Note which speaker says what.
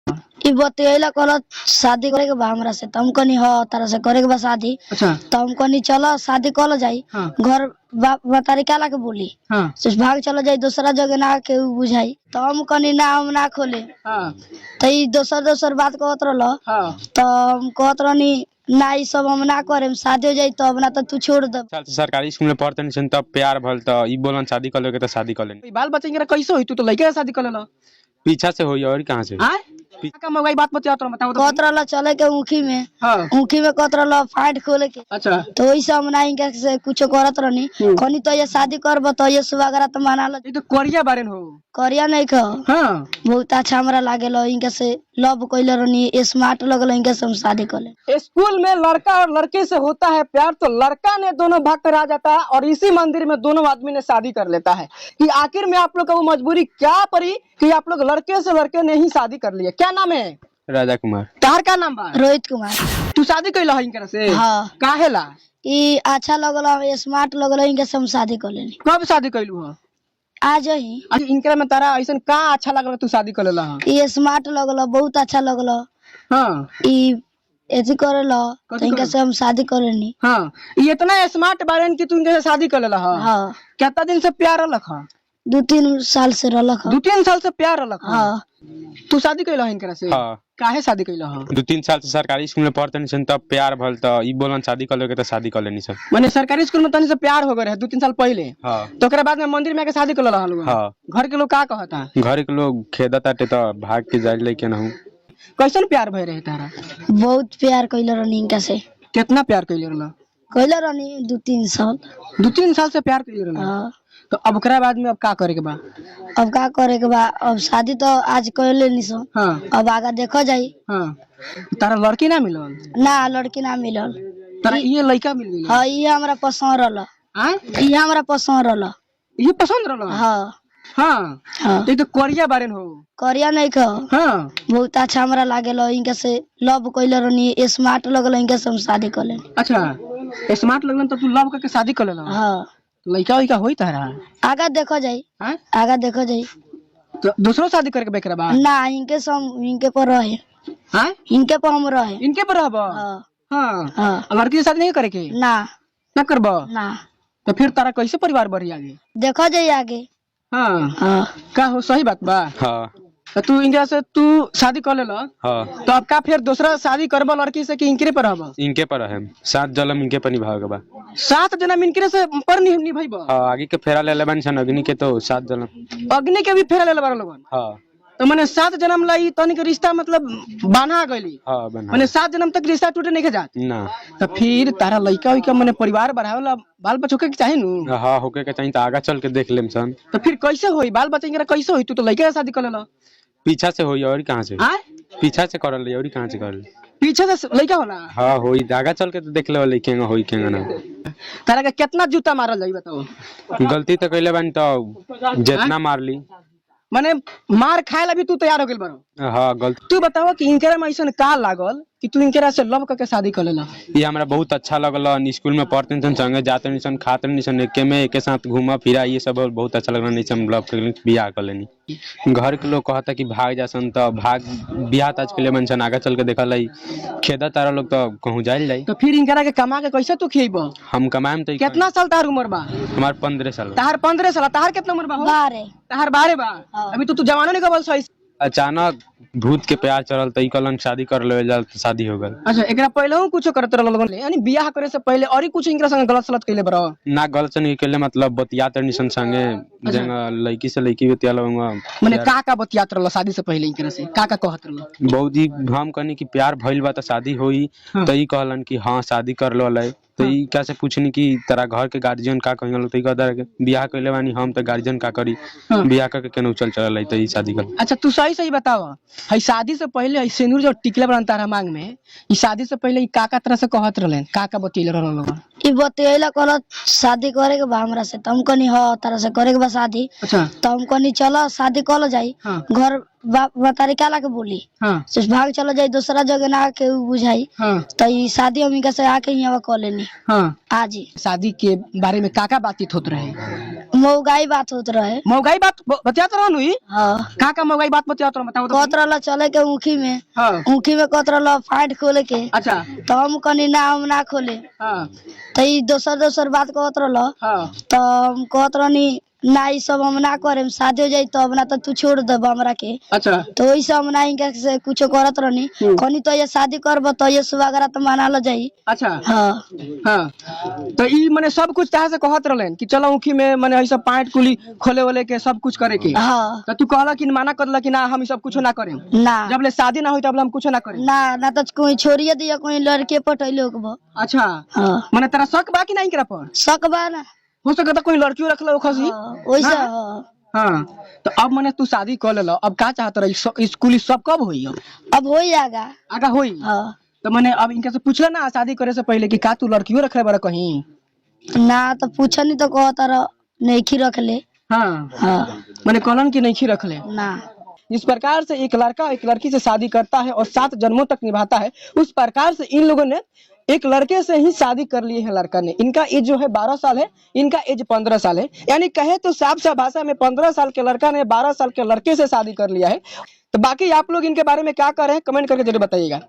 Speaker 1: ई बतियला कहल शादी करे के बा हमरा से त हम कहनी ह तारा से करे के बा शादी।
Speaker 2: अच्छा
Speaker 1: त हम कहनी चलो शादी कल जाई।
Speaker 2: हाँ।
Speaker 1: घर बतारी काला के बोली
Speaker 2: हाँ
Speaker 1: से भाग चलो जाई दूसरा जगह ना के बुझाई त हम कहनी ना हम ना खोले
Speaker 2: हाँ
Speaker 1: त ई दोसर बात कहत रहल
Speaker 2: हाँ
Speaker 1: त हम कहत रहनी ना ई सब हम ना करे शादी हो जाई तब ना त तू छोड़ दे।
Speaker 3: सरकारी स्कूल में पढ़ते नहीं तब प्यार भल त ई बोलन शादी कर लोगे तो शादी कर लेनी।
Speaker 2: बाल बच्चा इंगरा कैसे होई? तू तो लड़के से शादी कर लेला।
Speaker 3: पीछा से होई और कहां से?
Speaker 2: हां का मगाई बात बतिया तो बताओ तो।
Speaker 1: कहत रहल चले के ऊखी में।
Speaker 2: हां
Speaker 1: ऊखी में कहत रहल फाइट खोले के।
Speaker 2: अच्छा
Speaker 1: तो वैसे हम ना इनका से कुछ करत रहनी खनी तो ये शादी करब तो ये सुहागरा तो माना लो
Speaker 2: ये तो कोरिया बारेन हो।
Speaker 1: करिया नहीं खा
Speaker 2: हां
Speaker 1: बहुत अच्छा हमरा लागेलो इनका से लव कइले रहनी स्मार्ट लगल इनका से हम शादी कर ले।
Speaker 2: स्कूल में लड़का और लड़के से होता है प्यार तो लड़का ने दोनों भाग कर आ जाता है और इसी मंदिर में दोनों आदमी ने शादी कर लेता है कि आखिर में आप लोग का वो मजबूरी क्या पड़ी कि आप लोग लड़के ने ही शादी कर लिया। क्या नाम है?
Speaker 3: राजा कुमार।
Speaker 2: तार का नाम बा?
Speaker 1: रोहित कुमार।
Speaker 2: तू शादी कैला है इनकरा से?
Speaker 1: हाँ।
Speaker 2: काहेला?
Speaker 1: ई अच्छा लगल स्मार्ट लगल इनका से हम शादी कर लेनी।
Speaker 2: कब शादी कैलू है?
Speaker 1: आज ही
Speaker 2: अच्छा इनकरा में तारा ऐसा का अच्छा लगल तू शादी कर लेला है?
Speaker 1: ई स्मार्ट लगल बहुत अच्छा लगल
Speaker 2: हाँ
Speaker 1: ई ऐसे करला तो इनका से हम शादी कर लेनी।
Speaker 2: हाँ ये इतना स्मार्ट बारे कि तू इनके से शादी कर लेला है?
Speaker 1: हाँ
Speaker 2: कितना दिन से प्यार रलक है?
Speaker 1: 2-3 साल से रलक।
Speaker 2: 2-3 साल से प्यार रलक है?
Speaker 1: हाँ
Speaker 2: तू शादी कैला है इनकरा से?
Speaker 3: हां
Speaker 2: काहे शादी कैला है?
Speaker 3: 2-3 साल से सरकारी स्कूल में पढ़ते नहीं तब प्यार भल त ई बोलन शादी कर लोगे तो शादी कर लेनी सब।
Speaker 2: मैंने सरकारी स्कूल में तनी से प्यार हो गए है 2-3 साल पहले।
Speaker 3: हां
Speaker 2: तो ओकरा बाद में मंदिर में आके शादी कर लेला लोग।
Speaker 3: हां
Speaker 2: घर के लोग का कहता?
Speaker 3: घर के लोग खेदा ताटे तो भाग के जाए लेके ना हूं।
Speaker 2: कैसन प्यार भय रहे तारा?
Speaker 1: बहुत प्यार कइले रहनी इनका से।
Speaker 2: कितना प्यार कैले रहला?
Speaker 1: कइले रहनी 2-3 साल।
Speaker 2: 2-3 साल से प्यार कैले रहला?
Speaker 1: हाँ
Speaker 2: तो अब ओकरा बाद में अब का करे के बा?
Speaker 1: अब का करे के बा अब शादी तो आज कर लेनी सो।
Speaker 2: हाँ
Speaker 1: अब आगे देखो जाई।
Speaker 2: हाँ तारा लड़की ना मिलल?
Speaker 1: ना लड़की ना मिलल।
Speaker 2: तारा ये लड़का मिल गई?
Speaker 1: हाँ ये हमरा पसंद रहल।
Speaker 2: आय
Speaker 1: ये हमरा पसंद रहल।
Speaker 2: ये पसंद रहला?
Speaker 1: हाँ
Speaker 2: हाँ
Speaker 1: हाँ
Speaker 2: ये तो कोरिया बारेन हो।
Speaker 1: करिया नहीं खा
Speaker 2: हाँ
Speaker 1: बहुत अच्छा हमरा लागेलो इनका से लव कइले रहनी स्मार्ट लगल इनका से हम शादी कर लेनी।
Speaker 2: अच्छा स्मार्ट लगलन तो तू लव करके शादी कर लेला?
Speaker 1: हाँ
Speaker 2: लड़का वैका होई तारा?
Speaker 1: आगे देखो जाई।
Speaker 2: हाँ
Speaker 1: आगे देखो जाई।
Speaker 2: तो दूसरो शादी करके बेकरा बा?
Speaker 1: ना इनके से हम इनके पर रहे।
Speaker 2: हाँ
Speaker 1: इनके पर हम रहे।
Speaker 2: इनके पर रहब?
Speaker 1: हाँ
Speaker 2: हाँ
Speaker 1: हाँ
Speaker 2: लड़की से शादी नहीं करे के?
Speaker 1: ना
Speaker 2: ना करब?
Speaker 1: ना
Speaker 2: तो फिर तारा कैसे परिवार बढ़ी आगे?
Speaker 1: देखो जाई आगे।
Speaker 2: हाँ
Speaker 1: हाँ
Speaker 2: का हो सही बात बा?
Speaker 3: हां
Speaker 2: तो तू इनके से तू शादी कर लेला
Speaker 3: हां
Speaker 2: तो अब का फिर दूसरा शादी करब लड़की से कि इनके पर रहब?
Speaker 3: इनके पर है 7 जन्म इनके पर निभावे के बा।
Speaker 2: 7 जन्म इनके से पर निभाइब?
Speaker 3: हां आगे के फेरा ले लेबन सन अग्नि के तो 7 जन्म।
Speaker 2: अग्नि के भी फेरा ले लेबा लोगन?
Speaker 3: हां
Speaker 2: तो मैंने 7 जन्म लाई तनी के रिश्ता मतलब बांधा गइली?
Speaker 3: हां बना
Speaker 2: मैंने 7 जन्म तक रिश्ता टूटे नहीं के जात?
Speaker 3: ना।
Speaker 2: तो फिर तारा लड़का उइका मैंने परिवार बढ़ावेला बाल बच्चों के चाहे नु?
Speaker 3: हां होके के चाहिए तो आगे चल के देख लेम सन।
Speaker 2: तो फिर कैसे होई बाल बच्चा इंगरा कैसे होई? तू तो लड़के से शादी कर लेला।
Speaker 3: पीछा से होई और कहां से?
Speaker 2: हां
Speaker 3: पीछा से करल और कहां से करल?
Speaker 2: पीछे से लड़का होला?
Speaker 3: हां होई आगे चल के तो देख ले लेकेगा होई केगा ना।
Speaker 2: तारा के कितना जूता मारल जाई बताओ?
Speaker 3: गलती तो कइले बानी तो जितना मार ली।
Speaker 2: माने मार खाए ला भी तू तैयार हो गेल बारो?
Speaker 3: हां गलती।
Speaker 2: तू बताओ कि इनकरा में ऐसा का लागल कि तू इनकरा से लव करके शादी कर लेला?
Speaker 3: ये हमरा बहुत अच्छा लगल। स्कूल में पढ़ते सन संगे जाते नहीं सन खाते नहीं सन एके में एके साथ घूमा फिरा ये सब बहुत अच्छा लगल। नहीं हम लव कर बियाह कर लेनी। घर के लोग कहता कि भाग जा सन तो भाग बियाह ताज के लिए मन सन आगे चल के देखल है खेदा तारा लोग तो कहूँ जाइल जाई।
Speaker 2: तो फिर इनकरा के कमा के कैसे तू खिएब?
Speaker 3: हम कमाएम तो
Speaker 2: कितना साल तार उम्र बा?
Speaker 3: हमार 15 साल।
Speaker 2: तार 15 साल? तार कितना उम्र बा हो?
Speaker 1: 12।
Speaker 2: तार 12 बा? अभी तो तू जवानो नहीं कबल सही।
Speaker 3: अचानक भूत के प्यार चढ़ल तो कलन शादी कर ले जाल तो शादी हो गल।
Speaker 2: अच्छा एकरा पहले हूं कुछ करत रहल लोगन यानी बियाह करे से पहले और ही कुछ इनकरा संग गलत सलत कइले बरो?
Speaker 3: ना गलत से नहीं केले मतलब बतियात निसन संगे जंगा लड़की से लड़की बतियाल
Speaker 2: माने का बतियात रहल शादी से पहले इनकरा से का कहत रहल?
Speaker 3: बहुत ही हम कहनी कि प्यार भइल बा तो शादी होई। तो ई कहलन कि हाँ शादी कर लो ले। तो ई कैसे पूछनी कि तेरा घर के गार्जियन का कहियो तो कहता है बियाह कइले बानी हम तो गार्जियन का करी बियाह करके केनो चल चल तो ई शादी कर।
Speaker 2: अच्छा तू सही सही बताव हई शादी से पहले हई सिंदूर जो टिकले बरन तारा मांग में ई शादी से पहले ई का तरह से कहत रहले का बतिले रहल लोग?
Speaker 1: ई बतियला कहल शादी करे के बा हमरा से त हम कहनी ह तारा से करे के बा शादी।
Speaker 2: अच्छा
Speaker 1: त हम कहनी चलो शादी कल जाई।
Speaker 2: हाँ।
Speaker 1: घर बतारी काला के बोली
Speaker 2: हाँ
Speaker 1: से भाग चलो जाई दूसरा जगह ना के बुझाई।
Speaker 2: हाँ
Speaker 1: तो ई शादी हम से आके यहाँ कर लेनी
Speaker 2: हाँ
Speaker 1: आज ही।
Speaker 2: शादी के बारे में का बातचीत होत रहे?
Speaker 1: महंगाई बात होत रहे।
Speaker 2: महंगाई बात बतियात रहनु ही
Speaker 1: हाँ
Speaker 2: का महंगाई बात बतियात रह बताओ तो।
Speaker 1: कहत रहला चले के ऊखी में,
Speaker 2: हाँ
Speaker 1: ऊखी में कहत रहला फाइट खोले के,
Speaker 2: अच्छा
Speaker 1: तो हम कनी ना हम ना खोले,
Speaker 2: हाँ
Speaker 1: तो ई दोसर बात कहत रहला,
Speaker 2: हाँ
Speaker 1: तो हम कहत रहनी ना ई सब हम ना करेम, शादी हो जाई तब, ना तो तू छोड़ देब हमरा के।
Speaker 2: अच्छा
Speaker 1: तो वैसे हम ना इनका से कुछो करत रहनी, कनी तो ये शादी करब तो ये सुहागरात तो माना ल जाई।
Speaker 2: अच्छा
Speaker 1: हाँ
Speaker 2: हाँ तो ई मने सब कुछ ताहे से कहत रहलन कि चलो ऊखी में मने ऐसा पाइट कुली खोले वाले के सब कुछ करे के।
Speaker 1: हाँ
Speaker 2: तो तू कहला कि माना करला कि ना हम ई सब कुछ ना करें,
Speaker 1: ना
Speaker 2: जब ले शादी ना होई तब ले हम कुछ ना करें।
Speaker 1: ना तो कोई छोड़िए दिया, कोई लड़के पटैले होकबो।
Speaker 2: अच्छा
Speaker 1: हाँ
Speaker 2: मने तेरा शक बा कि नहीं करा पर?
Speaker 1: शक बा ना।
Speaker 2: हो सकता कोई लड़कियों रख लो खसी।
Speaker 1: हाँ, वैसे
Speaker 2: हाँ?
Speaker 1: हाँ।
Speaker 2: हाँ तो अब मने तू शादी कर लेला, अब का चाहत रही स्कूल सब कब होई?
Speaker 1: अब हो जाएगा।
Speaker 2: आगा होई?
Speaker 1: हाँ
Speaker 2: तो मैंने अब इनके से पूछला ना शादी करे से पहले कि का तू लड़कियों रखे बड़ा कहीं?
Speaker 1: ना तो पूछा नहीं तो कहता रह नहीं रख ले।
Speaker 2: हाँ
Speaker 1: हाँ
Speaker 2: मैंने कॉलन की नहीं रख ले।
Speaker 1: ना
Speaker 2: जिस प्रकार से एक लड़का एक लड़की से शादी करता है और 7 जन्मों तक निभाता है, उस प्रकार से इन लोगों ने एक लड़के से ही शादी कर ली है। लड़का ने, इनका एज जो है 12 साल है, इनका एज 15 साल है। यानी कहे तो साफ साफ भाषा में 15 साल के लड़का ने 12 साल के लड़के से शादी कर लिया है। तो बाकी आप लोग इनके बारे में क्या कह रहे हैं कमेंट करके जरूर बताइएगा।